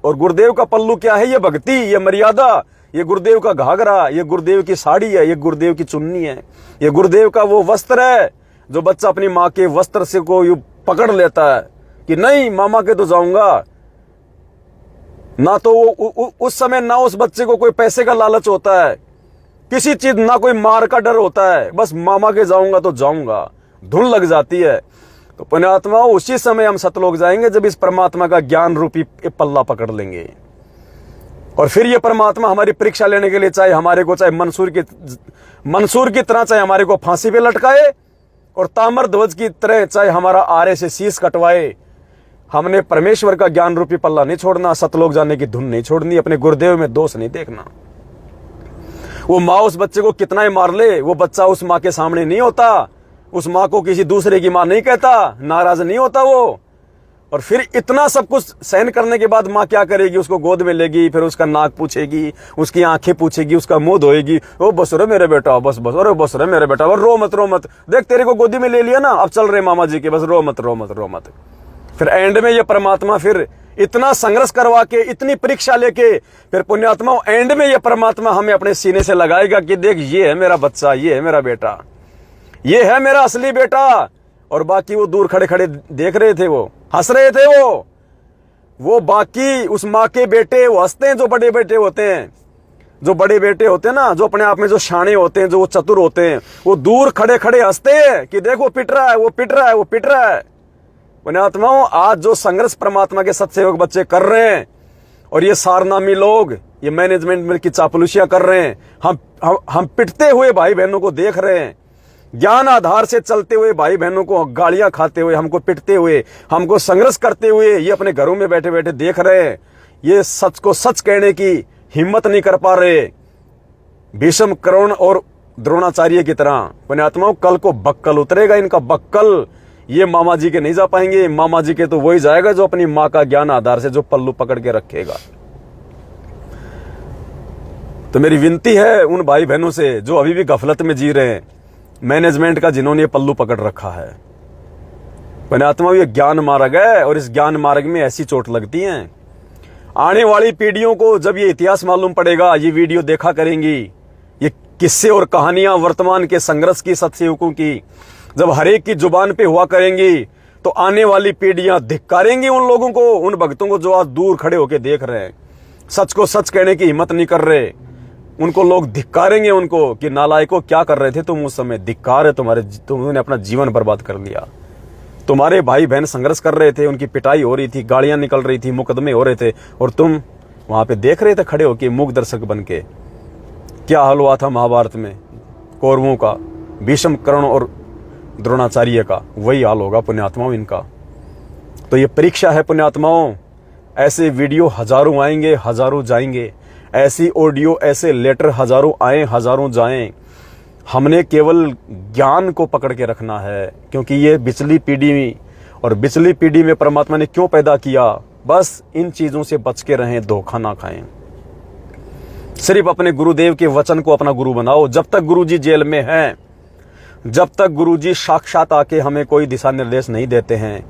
और गुरुदेव का पल्लू क्या है? ये भक्ति, ये मर्यादा, ये गुरुदेव का घाघरा, ये गुरुदेव की साड़ी है, ये गुरुदेव की चुन्नी है, ये गुरुदेव का वो वस्त्र है जो बच्चा अपनी माँ के वस्त्र से को यूं पकड़ लेता है कि नहीं मामा के तो जाऊंगा। ना तो वो उस समय ना उस बच्चे को कोई पैसे का लालच होता है, किसी चीज, ना कोई मार का डर होता है, बस मामा के जाऊंगा तो जाऊंगा, धुन लग जाती है। तो पुण्यात्मा उसी समय हम सतलोक जाएंगे जब इस परमात्मा का ज्ञान रूपी पल्ला पकड़ लेंगे। और फिर ये परमात्मा हमारी परीक्षा लेने के लिए चाहे हमारे को, चाहे मंसूर की तरह चाहे हमारे को फांसी पे लटकाए, और ताम्र ध्वज की तरह चाहे हमारा आरे से शीश कटवाए, हमने परमेश्वर का ज्ञान रूपी पल्ला नहीं छोड़ना, सतलोक जाने की धुन नहीं छोड़नी, अपने गुरुदेव में दोष नहीं देखना। वो माँ उस बच्चे को कितना ही मार ले, वो बच्चा उस माँ के सामने नहीं होता, उस माँ को किसी दूसरे की माँ नहीं कहता, नाराज नहीं होता वो। और फिर इतना सब कुछ सहन करने के बाद माँ क्या करेगी? उसको गोद में लेगी, फिर उसका नाक पूछेगी, उसकी आंखें पूछेगी, उसका मुंह धोएगी, ओ बस रे मेरे बेटा, बस बस, अरे बस रे मेरे बेटा, रो मत रो मत, देख तेरे को गोदी में ले लिया ना, अब चल रहे मामा जी के, बस रो मत रो मत रो मत। फिर एंड में ये परमात्मा फिर इतना संघर्ष करवा के, इतनी परीक्षा लेके, फिर पुण्यात्मा एंड में ये परमात्मा हमें अपने सीने से लगाएगा कि देख ये है मेरा बच्चा, ये है मेरा बेटा, ये है मेरा असली बेटा। और बाकी वो दूर खड़े खड़े देख रहे थे, वो हंस रहे थे, वो बाकी उस माँ के बेटे वो हंसते हैं, जो बड़े बेटे होते हैं, जो बड़े बेटे होते हैं ना, जो अपने आप में जो शाणे होते हैं, जो वो चतुर होते हैं, वो दूर खड़े खड़े हंसते हैं कि देखो पिट रहा है, वो पिट रहा है, वो पिट रहा है। पुण्यात्माओं आज जो संघर्ष परमात्मा के सत्सेवक बच्चे कर रहे हैं, और ये सारनामी लोग, ये मैनेजमेंट में की चापलूसियां कर रहे हैं, हम पिटते हुए भाई बहनों को देख रहे हैं, ज्ञान आधार से चलते हुए भाई बहनों को गालियां खाते हुए, हमको पिटते हुए, हमको संघर्ष करते हुए, ये अपने घरों में बैठे बैठे देख रहे हैं। ये सच को सच कहने की हिम्मत नहीं कर पा रहे, भीष्म, कर्ण और द्रोणाचार्य की तरह। पुण्यात्माओं कल को बक्कल उतरेगा इनका, बक्कल। ये मामा जी के नहीं जा पाएंगे, मामा जी के तो वही जाएगा जो अपनी माँ का ज्ञान आधार से जो पल्लू पकड़ के रखेगा। तो मेरी विनती है उन भाई बहनों से जो अभी भी गफलत में जी रहे हैं, मैनेजमेंट का जिन्होंने ये पल्लू पकड़ रखा है। पुण्यात्मा ये ज्ञान मार्ग है, और इस ज्ञान मार्ग में ऐसी चोट लगती है। आने वाली पीढ़ियों को जब ये इतिहास मालूम पड़ेगा, ये वीडियो देखा करेंगी, ये किस्से और कहानियां वर्तमान के संघर्ष की, सत्सेवकों की जब हरेक की जुबान पे हुआ करेंगी, तो आने वाली पीढ़ियां धिक्कारेंगी उन लोगों को, उन भक्तों को जो आज दूर खड़े होकर देख रहे हैं, सच को सच कहने की हिम्मत नहीं कर रहे। उनको लोग धिक्कारेंगे उनको कि नालायकों क्या कर रहे थे तुम उस समय, धिक्कार है तुमने अपना जीवन बर्बाद कर लिया। तुम्हारे भाई बहन संघर्ष कर रहे थे, उनकी पिटाई हो रही थी, गाड़ियां निकल रही थी, मुकदमे हो रहे थे, और तुम वहां पे देख रहे थे खड़े होके मूक दर्शक बन के। क्या हाल हुआ था महाभारत में कौरवों का, भीष्म, कर्ण और द्रोणाचार्य का, वही हाल होगा पुण्यात्माओं इनका। तो ये परीक्षा है पुण्यात्माओं। ऐसे वीडियो हजारों आएंगे, हजारों जाएंगे, ऐसी ऑडियो, ऐसे लेटर हजारों आए, हजारों जाएं। हमने केवल ज्ञान को पकड़ के रखना है, क्योंकि ये बिचली पीढ़ी, और बिचली पीढ़ी में परमात्मा ने क्यों पैदा किया? बस इन चीजों से बच के रहें, धोखा ना खाएं। सिर्फ अपने गुरुदेव के वचन को अपना गुरु बनाओ। जब तक गुरुजी जेल में हैं, जब तक गुरुजी साक्षात आके हमें कोई दिशा निर्देश नहीं देते हैं,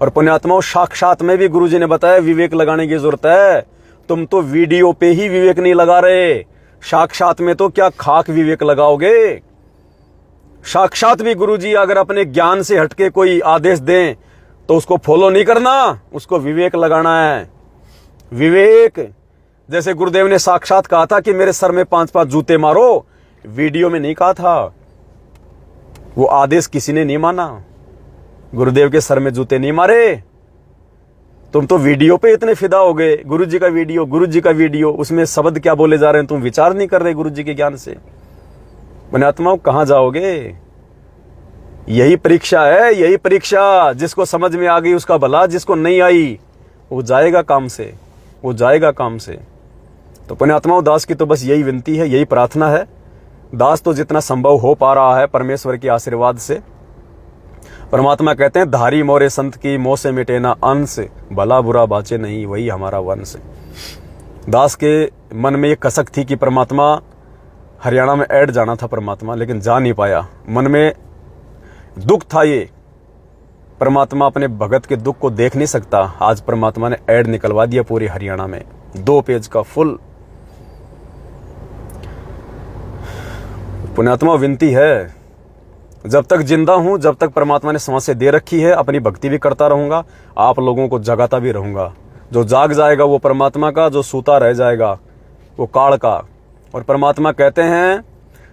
और पुण्यात्माओं साक्षात में भी गुरुजी ने बताया विवेक लगाने की जरूरत है। तुम तो वीडियो पे ही विवेक नहीं लगा रहे, साक्षात में तो क्या खाक विवेक लगाओगे। साक्षात भी गुरुजी अगर अपने ज्ञान से हटके कोई आदेश दें तो उसको फॉलो नहीं करना, उसको विवेक लगाना है। विवेक, जैसे गुरुदेव ने साक्षात कहा था कि मेरे सर में 5-5 जूते मारो, वीडियो में नहीं कहा था। वो आदेश किसी ने नहीं माना, गुरुदेव के सर में जूते नहीं मारे। तुम तो वीडियो पे इतने फिदा हो गए, गुरुजी का वीडियो, गुरुजी का वीडियो, उसमें शब्द क्या बोले जा रहे हैं तुम विचार नहीं कर रहे गुरुजी के ज्ञान से। पुण्यात्माओं कहां जाओगे? यही परीक्षा है, यही परीक्षा। जिसको समझ में आ गई उसका भला, जिसको नहीं आई वो जाएगा काम से, वो जाएगा काम से। तो पुण्यात्माओं दास की तो बस यही विनती है, यही प्रार्थना है। दास तो जितना संभव हो पा रहा है परमेश्वर के आशीर्वाद से। परमात्मा कहते हैं धारी मोरे संत की मोह से मिटे ना अंश, भला बुरा बाचे नहीं वही हमारा वंश। दास के मन में ये कसक थी कि परमात्मा हरियाणा में ऐड जाना था परमात्मा, लेकिन जा नहीं पाया। मन में दुख था ये, परमात्मा अपने भगत के दुख को देख नहीं सकता। आज परमात्मा ने ऐड निकलवा दिया पूरे हरियाणा में, 2 पेज का फुल। पुण्यात्मा विनती है, जब तक जिंदा हूं, जब तक परमात्मा ने सांसें दे रखी है, अपनी भक्ति भी करता रहूंगा, आप लोगों को जगाता भी रहूंगा। जो जाग जाएगा वो परमात्मा का, जो सूता रह जाएगा वो काल का। और परमात्मा कहते हैं,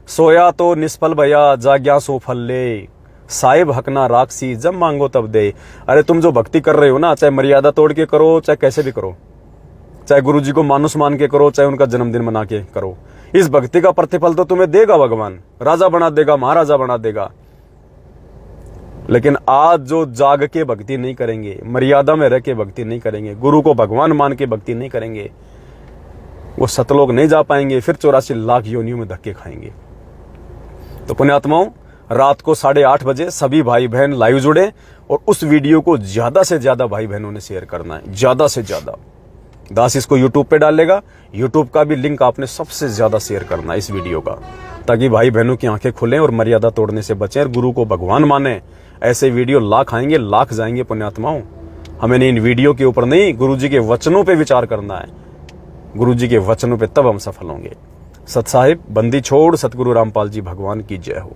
सोया तो निष्फल भया, जाग्या सो फल ले, साहिब हकना राक्षसी, जब मांगो तब दे। अरे तुम जो भक्ति कर रहे हो ना, चाहे मर्यादा तोड़ के करो, चाहे कैसे भी करो, चाहे गुरु जी को मानुस मान के करो, चाहे उनका जन्मदिन मना के करो, इस भक्ति का प्रतिफल तो तुम्हें देगा भगवान, राजा बना देगा, महाराजा बना देगा। लेकिन आज जो जाग के भक्ति नहीं करेंगे, मर्यादा में रह के भक्ति नहीं करेंगे, गुरु को भगवान मान के भक्ति नहीं करेंगे, वो सतलोक नहीं जा पाएंगे, फिर 84 लाख योनियों में धक्के खाएंगे। तो पुण्यात्माओं, रात को 8:30 बजे सभी भाई बहन लाइव जुड़े और उस वीडियो को ज्यादा से ज्यादा भाई बहनों ने शेयर करना है, ज्यादा से ज्यादा। दास इसको यूट्यूब पे डालेगा, यूट्यूब का भी लिंक आपने सबसे ज्यादा शेयर करना है इस वीडियो का, ताकि भाई बहनों की आंखें खुलें और मर्यादा तोड़ने से बचें और गुरु को भगवान माने। ऐसे वीडियो लाख आएंगे, लाख जाएंगे पुण्यात्माओं। हमें इन वीडियो के ऊपर नहीं, गुरु जी के वचनों पे विचार करना है, गुरु जी के वचनों पे, तब हम सफल होंगे। सत साहिब बंदी छोड़, सतगुरु रामपाल जी भगवान की जय हो।